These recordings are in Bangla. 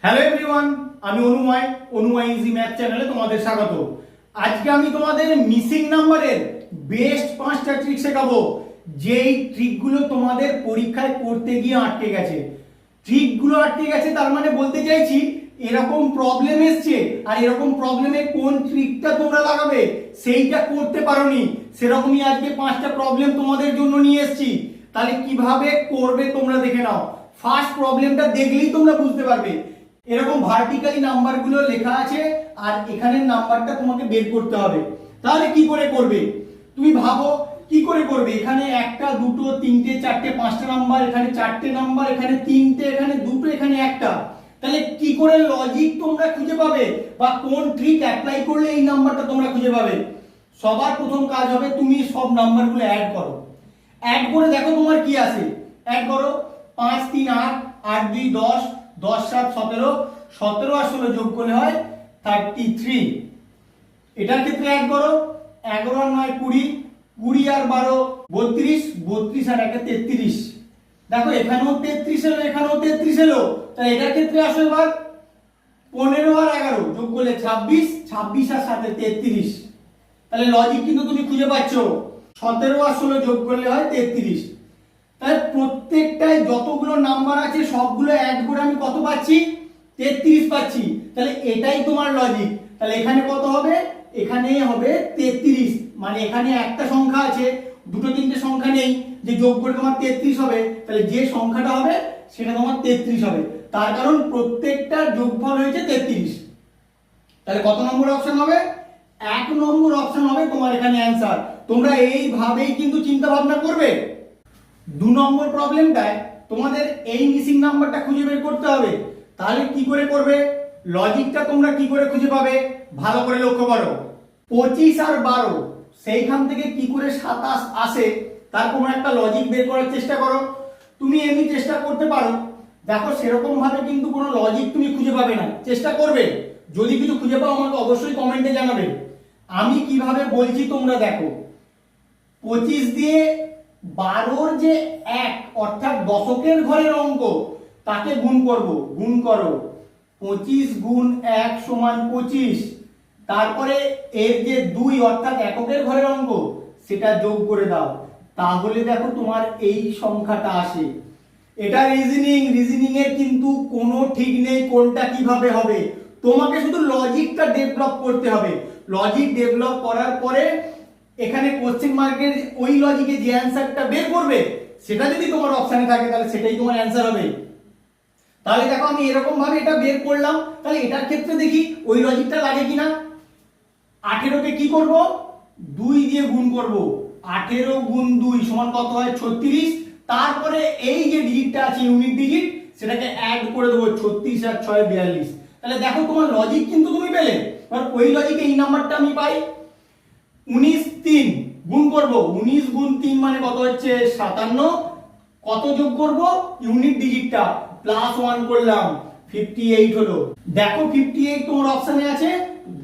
হ্যালো এভরিওয়ান, আমি অনুময় ইজি ম্যাথ চ্যানেলে তোমাদের স্বাগত। আজকে আমি তোমাদের মিসিং নাম্বারের বেস্ট 5টা ট্রিক শেখাবো, যেই ট্রিকগুলো তোমাদের পরীক্ষায় করতে গিয়ে আটকে গেছে। ট্রিকগুলো আটকে গেছে তার মানে বলতে চাইছি এরকম প্রবলেম এসছে, আর এরকম প্রবলেমে কোন ট্রিকটা তোমরা লাগাবে সেইটা করতে পারোনি, সেরকমই আজকে 5টা প্রবলেম তোমাদের জন্য নিয়ে এসেছি। তাহলে কিভাবে করবে তোমরা দেখে নাও। ফার্স্ট প্রবলেমটা দেখলেই তোমরা বুঝতে পারবে। এরকম ভার্টিক্যালি নাম্বারগুলো লেখা আছে আর এখানের নাম্বারটা তোমাকে বের করতে হবে। তাহলে কি করে করবে তুমি ভাবো, কি করে করবে? এখানে একটা, দুটো, তিনটে, চারটে, 5টা নাম্বার, এখানে 4টে নাম্বার, এখানে 3টে, এখানে 2টো, এখানে একটা। তাহলে কি করে লজিক তোমরা খুঁজে পাবে বা কোন ট্রিক অ্যাপ্লাই করলে এই নাম্বারটা তোমরা খুঁজে পাবে? সবার প্রথম কাজ হবে তুমি সব নাম্বারগুলো অ্যাড করো। অ্যাড করে দেখো তোমার কি আসে। অ্যাড করো 5 3 8, 8 2 10, 10 7 17, 17 আর 16 যোগ করলে হয় 33। এটার ক্ষেত্রে অ্যাড করো 11 আর 9 20, 20 আর 12 32, 32 আর 1 33। দেখো এখানেও 33 এলো, এখানেও 33 এলো। তাই এটার ক্ষেত্রে আসো এবার 15 আর 11 যোগ করলে 26, 26 আর 7 33। তাহলে লজিক কিন্তু তুমি খুঁজে পাচ্ছো। 17 আর 16 যোগ করলে হয় 33। তাহলে প্রত্যেকটায় যতগুলো নাম্বার আছে সবগুলো অ্যাড করে আমি কত পাচ্ছি? 33 পাচ্ছি। তাহলে এটাই তোমার লজিক। তাহলে এখানে কত হবে? এখানে হবে 33। মানে এখানে একটা সংখ্যা আছে, দুটো তিনটে সংখ্যা নেই যে যোগ করে তোমার 33 হবে। তাহলে যে সংখ্যাটা হবে সেটা তোমার 33 হবে, তার কারণ প্রত্যেকটা যোগফল হয়েছে 33। তাহলে কত নম্বর অপশন হবে? 1 নম্বর অপশন হবে তোমার এখানে অ্যান্সার। তোমরা এইভাবেই কিন্তু চিন্তা ভাবনা করবে। 2 নম্বর প্রবলেমটায় তোমাদের এই মিসিং নাম্বারটা খুঁজে বের করতে হবে। তাহলে কি করে করবে? লজিকটা তোমরা কি করে খুঁজে পাবে ভালো করে লক্ষ্য করো। 25 আর 12 সেইখান থেকে কি করে 27 আসে তার কোনো একটা লজিক বের করার চেষ্টা করো। তুমি এমনি চেষ্টা করতে পারো, দেখো সেরকম ভাবে কিন্তু কোনো লজিক তুমি খুঁজে পাবে না, চেষ্টা করবে। যদি কিছু খুঁজে পাও আমাকে অবশ্যই কমেন্টে জানাবে। আমি কিভাবে বলছি তোমরা দেখো। 25 দিয়ে 12র যে 1 অর্থাৎ দশকের ঘরের অঙ্ক তাকে গুণ করব। গুণ করো 25 গুণ 1 সমান 25। তারপরে এর যে 2 অর্থাৎ এককের ঘরের অঙ্ক সেটা যোগ করে দাও। তাহলে দেখো তোমার এই সংখ্যাটা আসে। এটা রিজনিং এর কিন্তু কোনো ঠিক নেই কোনটা কিভাবে হবে। তোমাকে শুধু লজিকটা ডেভেলপ করতে হবে। লজিক ডেভেলপ করার পরে এখানে কোশ্চেন মার্কের ওই লজিকে যে অ্যানসারটা বের করবে সেটা যদি তোমার অপশনে থাকে তাহলে সেটাই তোমার অ্যানসার হবে। তাহলে দেখো আমি এরকম ভাবে এটা বের করলাম। তাহলে এটার ক্ষেত্রে দেখি ওই লজিকটা লাগে কিনা। 18 কে কি করব? 2 দিয়ে গুণ করব। 18 গুণ 2 সমান কত হয়? 36। তারপরে এই যে ডিজিটটা আছে ইউনিট ডিজিট সেটাকে অ্যাড করে দেবো 36 আর 6 42। তাহলে দেখো তোমার লজিক কিন্তু তুমি পেলে। কারণ ওই লজিকে এই নাম্বারটা আমি পাই। 19 3 গুণ করব। 19 গুণ 3 মানে কত হচ্ছে? 57। কত যোগ করব? ইউনিট ডিজিটটা প্লাস 1 করলাম, 58 হলো। দেখো 58 তোমার অপশনে আছে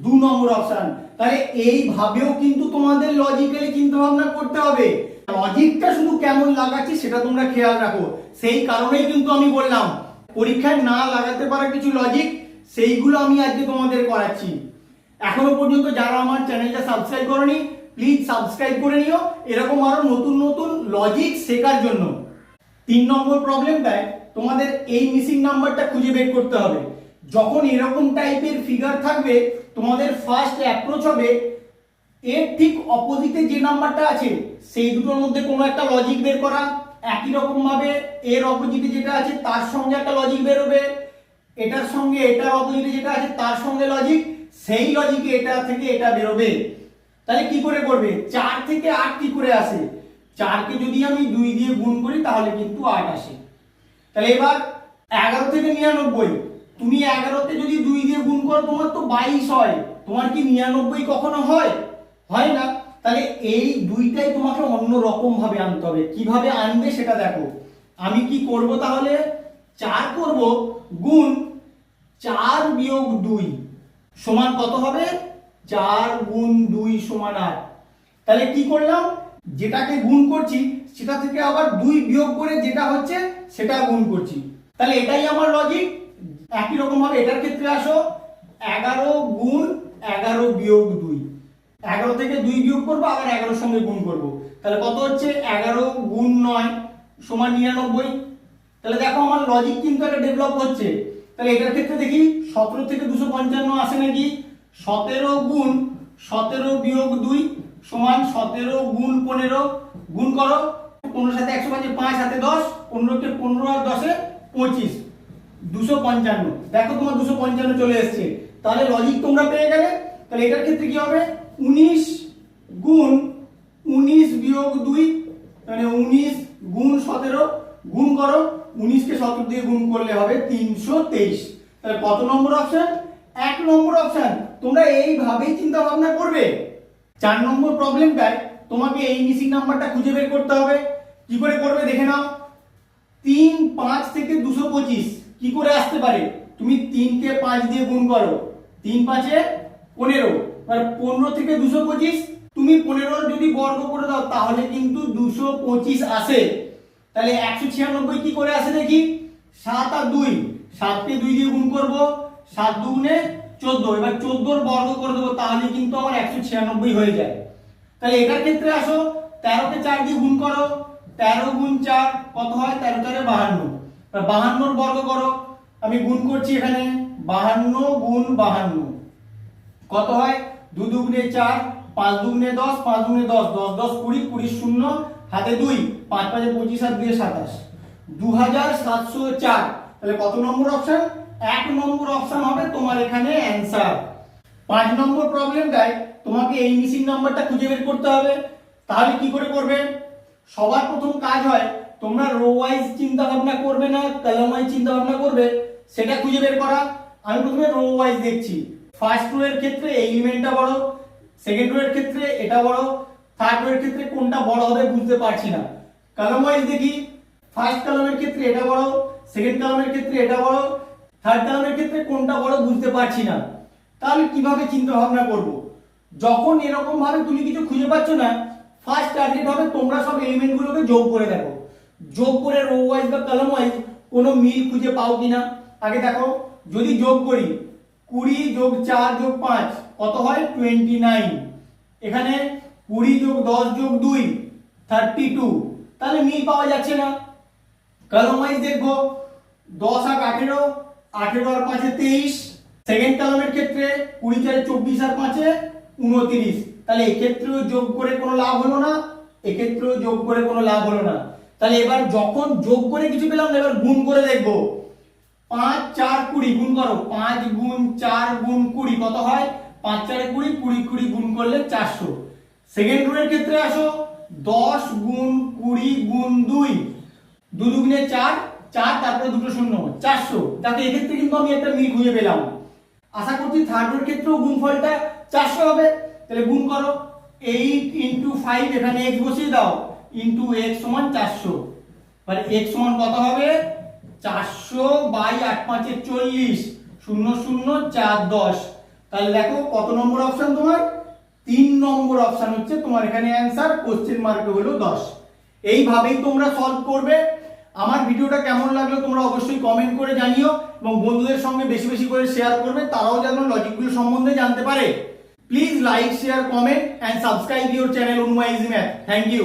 2 নম্বর অপশন। তাহলে এইভাবেও কিন্তু তোমাদের লজিক্যালি চিন্তা ভাবনা করতে হবে। লজিকটা শুধু কেমন লাগাচ্ছি সেটা তোমরা খেয়াল রাখো। সেই কারণেই কিন্তু আমি বললাম পরীক্ষায় না লাগাতে পারা কিছু লজিক সেইগুলো আমি আজকে তোমাদের করাচ্ছি। এখনো পর্যন্ত যারা আমার চ্যানেলটা সাবস্ক্রাইব করোনি প্লিজ সাবস্ক্রাইব করে নিও এরকম আরো নতুন নতুন লজিক শেখার জন্য। 3 নম্বর প্রবলেমটায় তোমাদের এই মিসিং নাম্বারটা খুঁজে বের করতে হবে। যখন এরকম টাইপের ফিগার থাকবে তোমাদের ফার্স্ট অ্যাপ্রোচ হবে এর ঠিক অপোজিটে যে নাম্বারটা আছে সেই দুটোর মধ্যে কোনো একটা লজিক বের করা। একই রকম ভাবে এর অপোজিটে যেটা আছে তার সঙ্গে একটা লজিক বের হবে, এটার সঙ্গে এটার অপোজিটে যেটা আছে তার সঙ্গে লজিক, সেই লজিকে এটা থেকে এটা বেরোবে। তাহলে কি করে করবে? 4 থেকে 8 কি করে আসে? 4 কে যদি আমি 2 দিয়ে গুণ করি তাহলে কিন্তু 8 আসে। তাহলে এবার 11 থেকে 99 তুমি 11 তে যদি 2 দিয়ে গুণ করো তোমার তো 22 হয়। তোমার কি 99 কখনো হয়? হয় না। তাহলে এই দুইটাই তোমাকে অন্য রকম ভাবে আনতে হবে। কিভাবে আনবে সেটা দেখো। আমি কি করব তাহলে? 4 করব গুণ 4 বিয়োগ 2 সমান কত হবে? 4 গুণ 2 সমান 8। তাহলে কি করলাম? যেটাকে গুণ করছি সেটা থেকে আবার 2 বিয়োগ করে যেটা হচ্ছে সেটা গুণ করছি। তাহলে এটাই আমার লজিক। একই রকম ভাবে এটার ক্ষেত্রে আসো, 11 গুণ 11 বিয়োগ 2, 11 থেকে 2 বিয়োগ করবো, আবার 11 সঙ্গে গুণ করব, তাহলে কত হচ্ছে 11 গুণ 9 সমান 99। তাহলে দেখো আমার লজিক কিন্তু একটা ডেভেলপ হচ্ছে। তাহলে এটার ক্ষেত্রে দেখি 17 থেকে 255 আসে নাকি, 17 গুণ 17 বিয়োগ 2 সমান 17 গুণ 15, গুণ করো, 15 সাথে 100 পাঁচে 5 হাতে 10, 15 কে 15 আর 10 এ 25, 255। দেখো তোমার 255 চলে এসেছে। তাহলে লজিক তোমরা পেয়ে গেলে। তাহলে এটার ক্ষেত্রে কি হবে, 19 গুণ 19 বিয়োগ 2, মানে 19 গুণ 17, গুণ করো, 19 কে 17 দিয়ে গুণ করলে হবে 323। তাহলে কত নম্বর অপশন, 1 নম্বর অপশন। তোমরা এইভাবেই চিন্তা ভাবনা করবে। 4 নম্বর প্রবলেমটায় তোমাকে এই মিসিং নাম্বারটা খুঁজে বের করতে হবে। কি করে করবে দেখে নাও। 3 5 থেকে 225 কি করে আসতে পারে, তুমি 3 কে 5 দিয়ে গুণ করো, 3 5 এ 15, মানে 15 থেকে 225 তুমি 15 যদি বর্গ করে দাও তাহলে কিন্তু 225 আসে। তাহলে 196 কি করে আসে দেখি, 7 আর 2, 7 কে 2 দিয়ে গুণ করব, 7 দুগুণে 14, এবার 14 এর বর্গ করে দেবো, তাহলে কিন্তু আমার 196 হয়ে যায়। তাহলে এটার ক্ষেত্রে আসো, 13 কে 4 দিয়ে গুণ করো, 13 গুণ 4 কত হয়, 13 4 52, 52 এর বর্গ করো, আমি গুণ করছি এখানে 52 গুণ 52 কত হয়, 2 দুগুণে 4, 5 দুগুণে 10, 5 দুগুণে 10, 10 10 20, 20 শূন্য হাতে 2, 5 5 25 আর 2 27, 2704। তাহলে কত নম্বর অপশন, 1 নম্বর অপশন হবে তোমার এখানে অ্যানসার। 5 নম্বর প্রবলেমটায় তোমাকে এই মিসিং নাম্বারটা খুঁজে বের করতে হবে। তাহলে কি করে করবে, সবার প্রথম কাজ হয় তোমরা রো ওয়াইজ চিন্তা ভাবনা করবে না কলাম ওয়াইজ চিন্তা ভাবনা করবে, সেটা খুঁজে বের করা। আমি প্রথমে রো ওয়াইজ দেখছি। ফার্স্ট রো এর ক্ষেত্রে এই এলিমেন্টটা বড়, সেকেন্ড রো এর ক্ষেত্রে এটা বড়, থার্ড রো এর ক্ষেত্রে কোনটা বড় হবে বুঝতে পারছি না। কলাম ওয়াইজ দেখি, ফার্স্ট কলামের ক্ষেত্রে এটা বড়, সেকেন্ড কলামের ক্ষেত্রে এটা বড়, থার্ড কলামের ক্ষেত্রে কোনটা বড় বুঝতে পারছি না। তাহলে কিভাবে চিন্তা ভাবনা করব, যখন এরকম ভাবে তুমি কিছু খুঁজে পাচ্ছ না, ফার্স্ট টার্গেট হবে তোমরা সব এলিমেন্টগুলোকে যোগ করে দেখো, যোগ করে রো ওয়াইজ বা কলাম ওয়াইজ কোনো মিল খুঁজে পাও কিনা। আগে দেখো, যদি যোগ করি 20 যোগ 4 যোগ 5 কত হয় 29, এখানে 20 যোগ 10 যোগ 2 32, তাহলে মিল পাওয়া যাচ্ছে না। কলাম ওয়াইজ দেখবো 10 আর 18, 18 আর 5 এ 23, সেকেন্ড কলামের ক্ষেত্রে 20 4 24 আর 5 এ 29, তাহলে এক্ষেত্রেও যোগ করে কোনো লাভ হলো না, এক্ষেত্রেও যোগ করে কোনো লাভ হলো না। তাহলে এবার যখন যোগ করে কিছু পেলাম না, এবার গুণ করে দেখবো। 5 4 20 গুণ করো, 5 গুণ 4 গুণ 20 কত হয়, 5 4 20, 20 20 গুণ করলে 400। সেকেন্ড রো এর ক্ষেত্রে আসো, 10 গুণ 20 গুণ 2, 2 দুগুণে 4, 4 তারপরে দুটো শূন্য 400। তাতে এক্ষেত্রে কিন্তু আমি একটা মিল খুঁজে পেলাম। আশা করছি থার্ড রো এর ক্ষেত্রেও গুণফলটা 400 হবে। তাহলে গুণ করো, 8 × 5, এখানে x বসিয়ে দাও, ইনটু x সমান 400, মানে x সমান কত হবে 400 বাই 8 5 এ 40, 0 0 4 10। তাহলে দেখো কত নম্বর অপশন তোমার, 3 নম্বর অপশন হচ্ছে তোমার এখানে অ্যানসার, কোশ্চেন মার্কে হলো 10। এইভাবেই তোমরা সলভ করবে। আমার ভিডিওটা কেমন লাগলো তোমরা অবশ্যই কমেন্ট করে জানিও, এবং বন্ধুদের সঙ্গে বেশি বেশি করে শেয়ার করবে, তারাও যেন লজিকগুলো সম্বন্ধে জানতে পারে। Please like, share, comment and subscribe your channel Unuma Easy Math. Thank you.